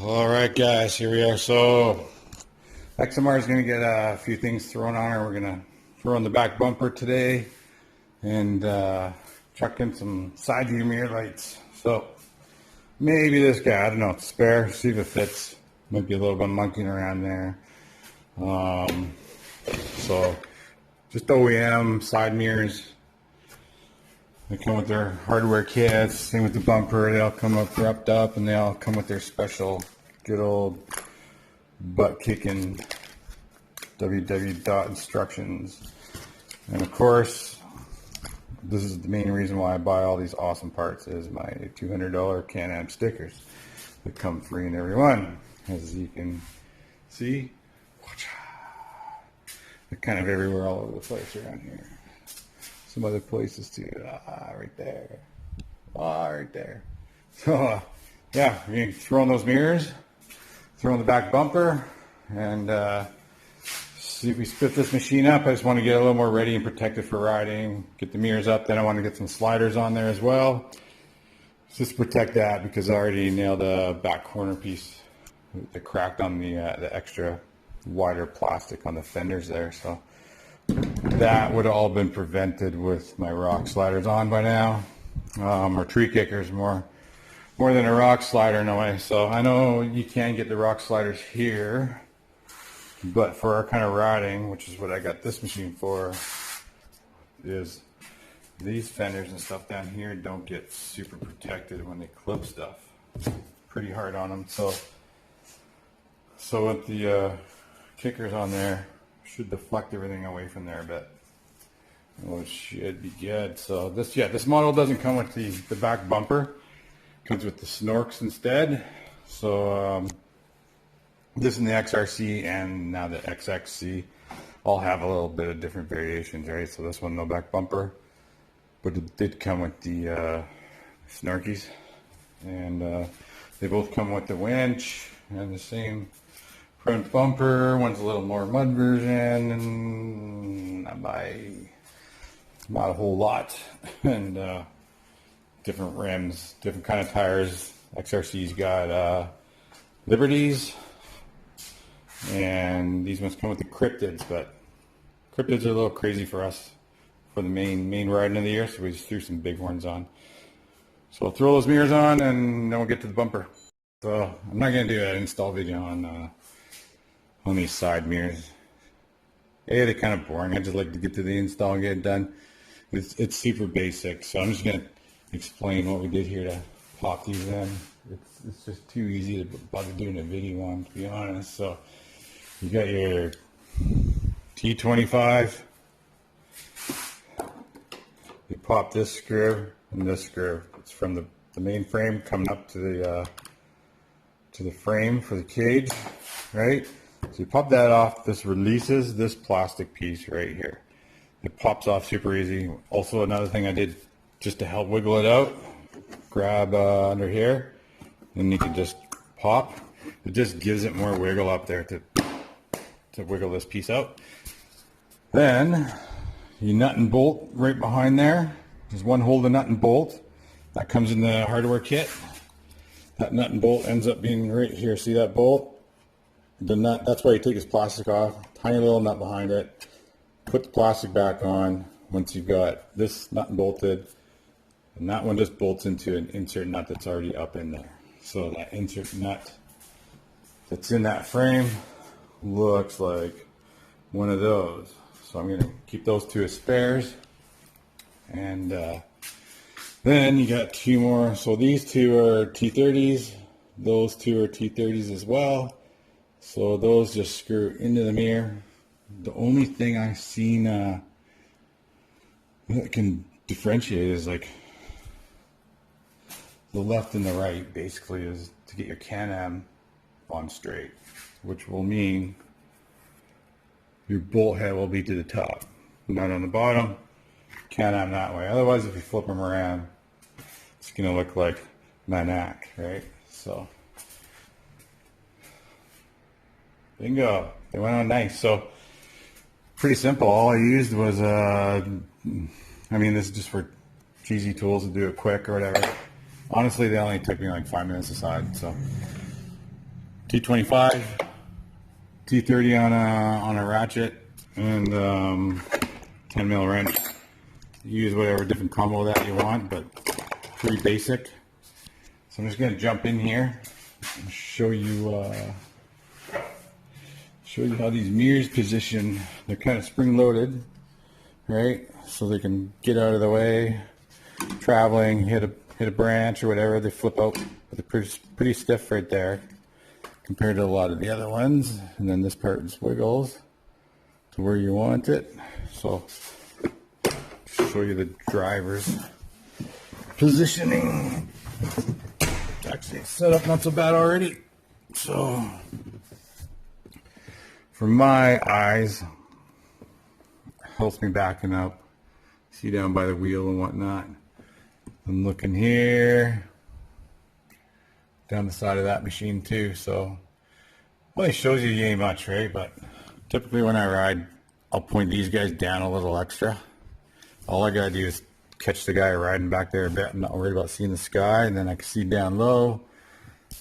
All right, guys, here we are. So XMR is going to get a few things thrown on her. We're going to throw in the back bumper today and chuck in some side view mirror lights. So maybe this guy, I don't know, spare, see if it fits. Might be a little bit monkeying around there. So just OEM side mirrors. They come with their hardware kits. Same with the bumper. They all come up wrapped up, and they all come with their special good old butt kicking www instructions. And of course, this is the main reason why I buy all these awesome parts is my $200 Can-Am stickers that come free in every one. As you can see, they're kind of everywhere all over the place around here. Some other places too. Right there. Right there. So, yeah, we're going to throw in those mirrors, throw in the back bumper, and see if we split this machine up. I just want to get a little more ready and protected for riding. Get the mirrors up. Then I want to get some sliders on there as well. Just protect that because I already nailed the back corner piece. It cracked on the extra wider plastic on the fenders there. So that would have all been prevented with my rock sliders on by now, or tree kickers more than a rock slider in a way. So I know you can get the rock sliders here, but for our kind of riding, which is what I got this machine for, is these fenders and stuff down here don't get super protected when they clip stuff. Pretty hard on them. So with the kickers on there, should deflect everything away from there a bit. Oh, it should be good. So this model doesn't come with the back bumper. It comes with the Snorks instead. So this and the XRC and now the XXC all have a little bit of different variations, right? So this one no back bumper, but it did come with the Snorkies, and they both come with the winch and the same front bumper. One's a little more mud version, and not a whole lot, and different rims, different kind of tires. XRC's got Liberties, and these ones come with the Cryptids, but Cryptids are a little crazy for us for the main riding of the year, so we just threw some big ones on. So I'll throw those mirrors on, and then we'll get to the bumper. So I'm not going to do an install video on these side mirrors. Yeah, they're kind of boring. I just like to get to the install and get it done. It's super basic, so I'm just going to explain what we did here to pop these in. It's just too easy to bother doing a video on, to be honest. So you got your T25. You pop this screw and this screw. It's from the main frame coming up to the frame for the cage, right? So you pop that off. This releases this plastic piece right here. It pops off super easy. Also, another thing I did just to help wiggle it out, grab under here, and you can just pop. It just gives it more wiggle up there to wiggle this piece out. Then you nut and bolt right behind there. There's one hole to nut and bolt. That comes in the hardware kit. That nut and bolt ends up being right here. See that bolt? The nut, that's why you take this plastic off. Tiny little nut behind it. Put the plastic back on once you've got this nut and bolted. And that one just bolts into an insert nut that's already up in there. So that insert nut that's in that frame looks like one of those. So I'm going to keep those two as spares. And then you got two more. So these two are T30s. Those two are T30s as well. So those just screw into the mirror. The only thing I've seen that can differentiate is like the left and the right, basically, is to get your Can-Am on straight, which will mean your bolt head will be to the top, not on the bottom. Can-Am that way. Otherwise, if you flip them around, it's going to look like Maverick, right? So bingo, they went on nice. So pretty simple. All I used was I mean, this is just for cheesy tools to do it quick or whatever. Honestly, they only took me like 5 minutes aside. So T25, T30 on a ratchet, and 10 mil wrench. Use whatever different combo that you want, but pretty basic. So I'm just gonna jump in here and show you how these mirrors position. They're kind of spring loaded, right? So they can get out of the way, traveling, hit a branch or whatever. They flip out, but they're pretty stiff right there compared to a lot of the other ones. And then this part just wiggles to where you want it. So show you the driver's positioning. Actually set up not so bad already. So for my eyes, helps me backing up, see down by the wheel and whatnot. I'm looking here down the side of that machine too, so well, it shows you ain't much, right? But typically when I ride, I'll point these guys down a little extra. All I gotta do is catch the guy riding back there a bit. I'm not worried about seeing the sky, and then I can see down low,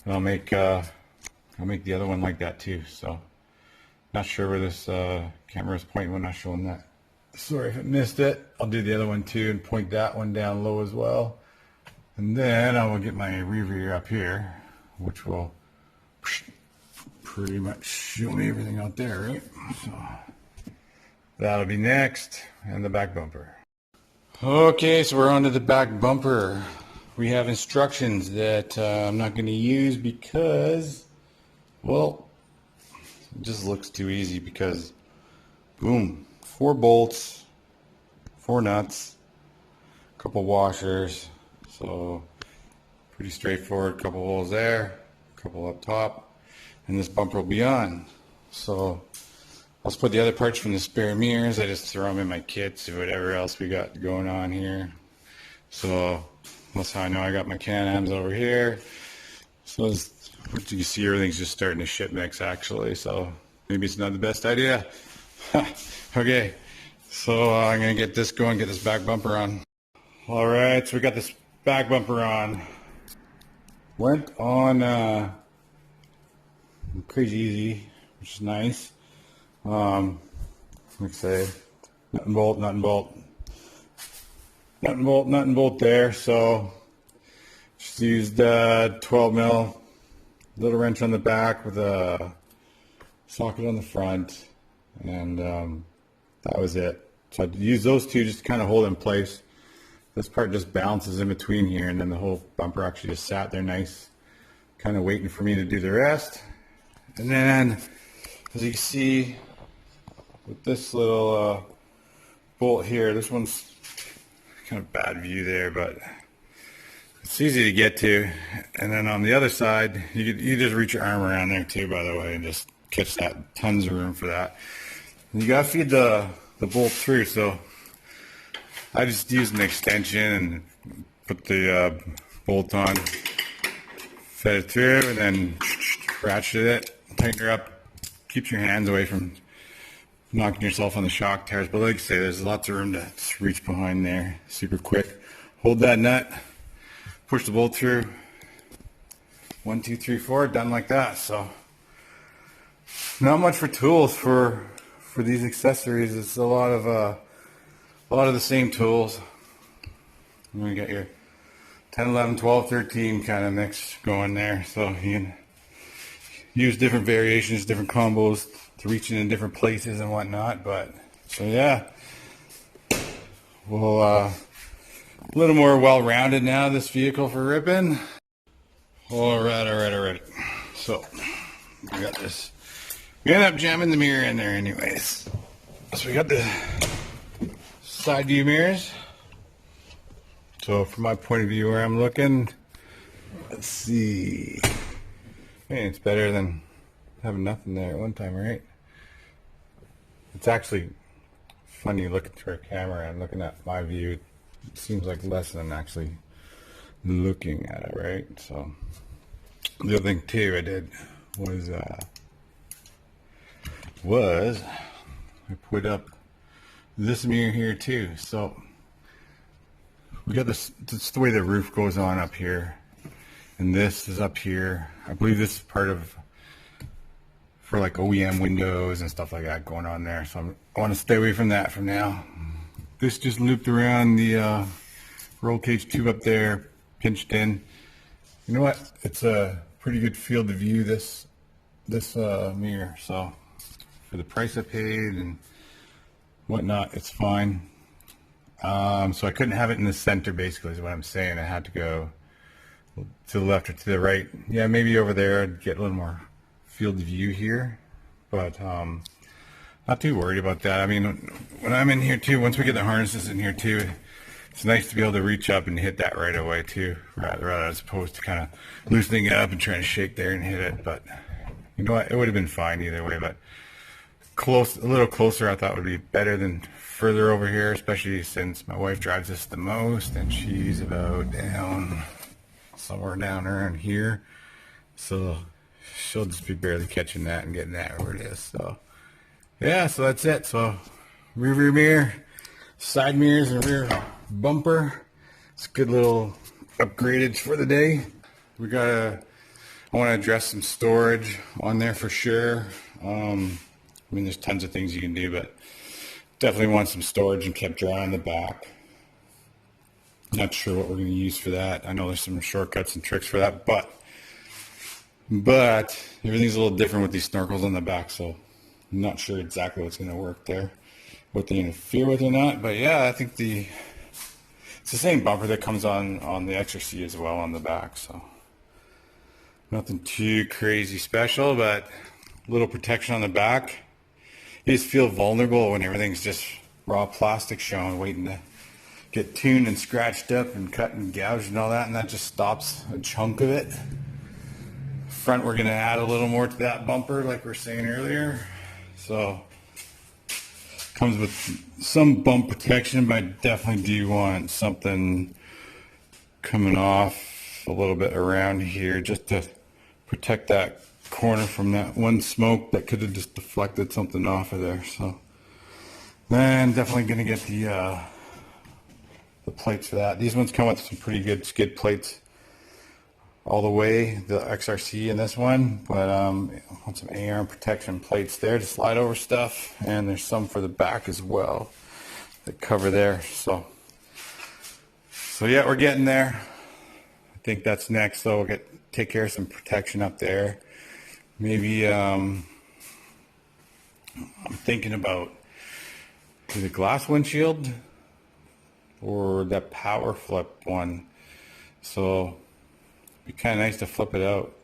and I'll make the other one like that too. So not sure where this camera is pointing when I'm showing that. Sorry if I missed it. I'll do the other one too and point that one down low as well. And then I will get my rear view up here, which will pretty much show me everything out there, right? So that'll be next, and the back bumper. Okay, so we're on to the back bumper. We have instructions that I'm not going to use because, well, it just looks too easy because, boom, 4 bolts, 4 nuts, a couple washers, so pretty straightforward. Couple holes there, a couple up top, and this bumper will be on. So I'll split the other parts from the spare mirrors. I just throw them in my kits or whatever else we got going on here. So that's how I know I got my Can-Ams over here. So as you can see, everything's just starting to ship mix actually. So maybe it's not the best idea. Okay, so I'm gonna get this going, get this back bumper on. All right, so we got this back bumper on. Went on crazy easy, which is nice. Like I say, nut and bolt, nut and bolt, nut and bolt, nut and bolt there. So just used 12 mil, little wrench on the back with a socket on the front, and that was it. So I used those two just to kind of hold in place. This part just bounces in between here, and then the whole bumper actually just sat there nice, kind of waiting for me to do the rest. And then, as you can see, with this little bolt here, this one's kind of bad view there, but it's easy to get to. And then on the other side, you just reach your arm around there too, by the way, and just catch that. Tons of room for that. And you gotta feed the bolt through, so I just used an extension and put the bolt on, fed it through, and then ratcheted it, tighten her up, keeps your hands away from knocking yourself on the shock tires. But like I say, there's lots of room to just reach behind there super quick. Hold that nut, push the bolt through. 1, 2, 3, 4, done like that. So not much for tools for these accessories. It's a lot of the same tools. I'm gonna get your 10, 11, 12, 13 kind of mix going there. So you can use different variations, different combos to reach in different places and whatnot. But so yeah, we'll a little more well-rounded now, this vehicle for ripping. All right. So we got this. We end up jamming the mirror in there anyways. So we got the side view mirrors. So from my point of view where I'm looking, let's see. Hey, it's better than having nothing there at one time, right? It's actually funny looking through a camera and looking at my view. It seems like less than actually looking at it, right? So the other thing too I did was I put up this mirror here too. So we got this is the way the roof goes on up here, and this is up here. I believe this is part of for like OEM windows and stuff like that going on there. So I want to stay away from that for now. This just looped around the roll cage tube up there, pinched in. You know what? It's a pretty good field of view, this mirror. So for the price I paid and whatnot, it's fine. So I couldn't have it in the center, basically, is what I'm saying. I had to go to the left or to the right. Yeah, maybe over there I'd get a little more field of view here, but not too worried about that. I mean, when I'm in here too, once we get the harnesses in here too, it's nice to be able to reach up and hit that right away too, rather as opposed to kind of loosening it up and trying to shake there and hit it. But you know what, it would have been fine either way, but a little closer I thought would be better than further over here, especially since my wife drives this the most and she's about somewhere down around here, so she'll just be barely catching that and getting that where it is. So yeah, so that's it. So rear view mirror, side mirrors, and rear bumper. It's a good little upgradage for the day. I want to address some storage on there for sure. I mean, there's tons of things you can do, but definitely want some storage and kept dry on the back. Not sure what we're going to use for that. I know there's some shortcuts and tricks for that, but everything's a little different with these snorkels on the back, so I'm not sure exactly what's going to work there, what they interfere with or not. But yeah, I think it's the same bumper that comes on the XRC as well on the back, so nothing too crazy special, but a little protection on the back. You just feel vulnerable when everything's just raw plastic showing, waiting to get tuned and scratched up and cut and gouged and all that, and that just stops a chunk of it. Front, we're going to add a little more to that bumper like we were saying earlier, so comes with some bump protection, but I definitely do want something coming off a little bit around here just to protect that corner from that one smoke that could have just deflected something off of there. So then definitely going to get the plates for that. These ones come with some pretty good skid plates all the way, the XRC in this one, but want some AR protection plates there to slide over stuff, and there's some for the back as well that cover there. So yeah, we're getting there. I think that's next, so we'll take care of some protection up there. Maybe I'm thinking about the glass windshield or that power flip one. So it'd be kind of nice to flip it out,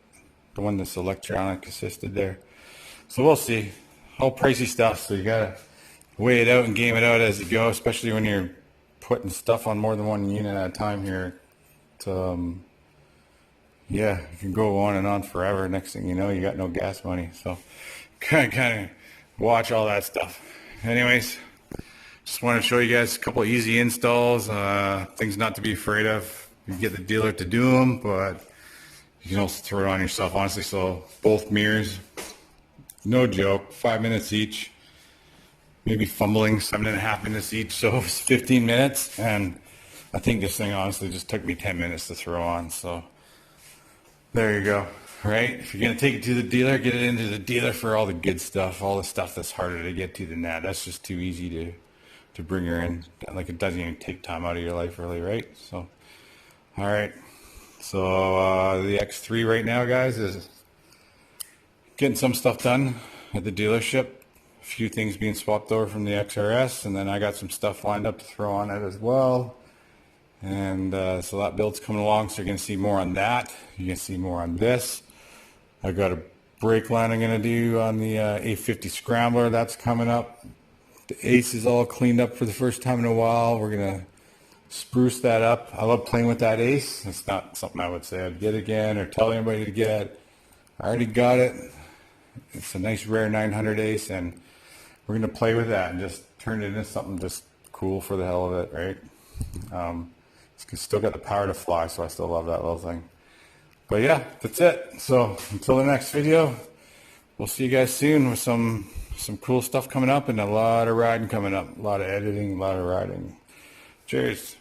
the one that's electronic assisted there. So we'll see. All pricey stuff, so you gotta weigh it out and game it out as you go, especially when you're putting stuff on more than one unit at a time here. Yeah, you can go on and on forever. Next thing you know, you got no gas money. So kind of watch all that stuff. Anyways, just want to show you guys a couple of easy installs, things not to be afraid of. You can get the dealer to do them, but you can also throw it on yourself, honestly. So both mirrors, no joke, 5 minutes each, maybe fumbling 7.5 minutes each, so it's 15 minutes. And I think this thing honestly just took me 10 minutes to throw on. So there you go, right? If you're going to take it to the dealer, get it into the dealer for all the good stuff, all the stuff that's harder to get to than that. That's just too easy to bring her in. Like, it doesn't even take time out of your life, really, right? So, all right. So the X3 right now, guys, is getting some stuff done at the dealership. A few things being swapped over from the XRS, and then I got some stuff lined up to throw on it as well. And so that build's coming along, so you're going to see more on that. You're going to see more on this. I got a brake line I'm going to do on the 850 Scrambler. That's coming up. The Ace is all cleaned up for the first time in a while. We're going to spruce that up. I love playing with that Ace. It's not something I would say I'd get again or tell anybody to get. I already got it. It's a nice rare 900 Ace, and we're going to play with that and just turn it into something just cool for the hell of it, right? It's still got the power to fly, so I still love that little thing. But yeah, that's it. So until the next video, we'll see you guys soon with some cool stuff coming up and a lot of riding coming up. A lot of editing, a lot of riding. Cheers.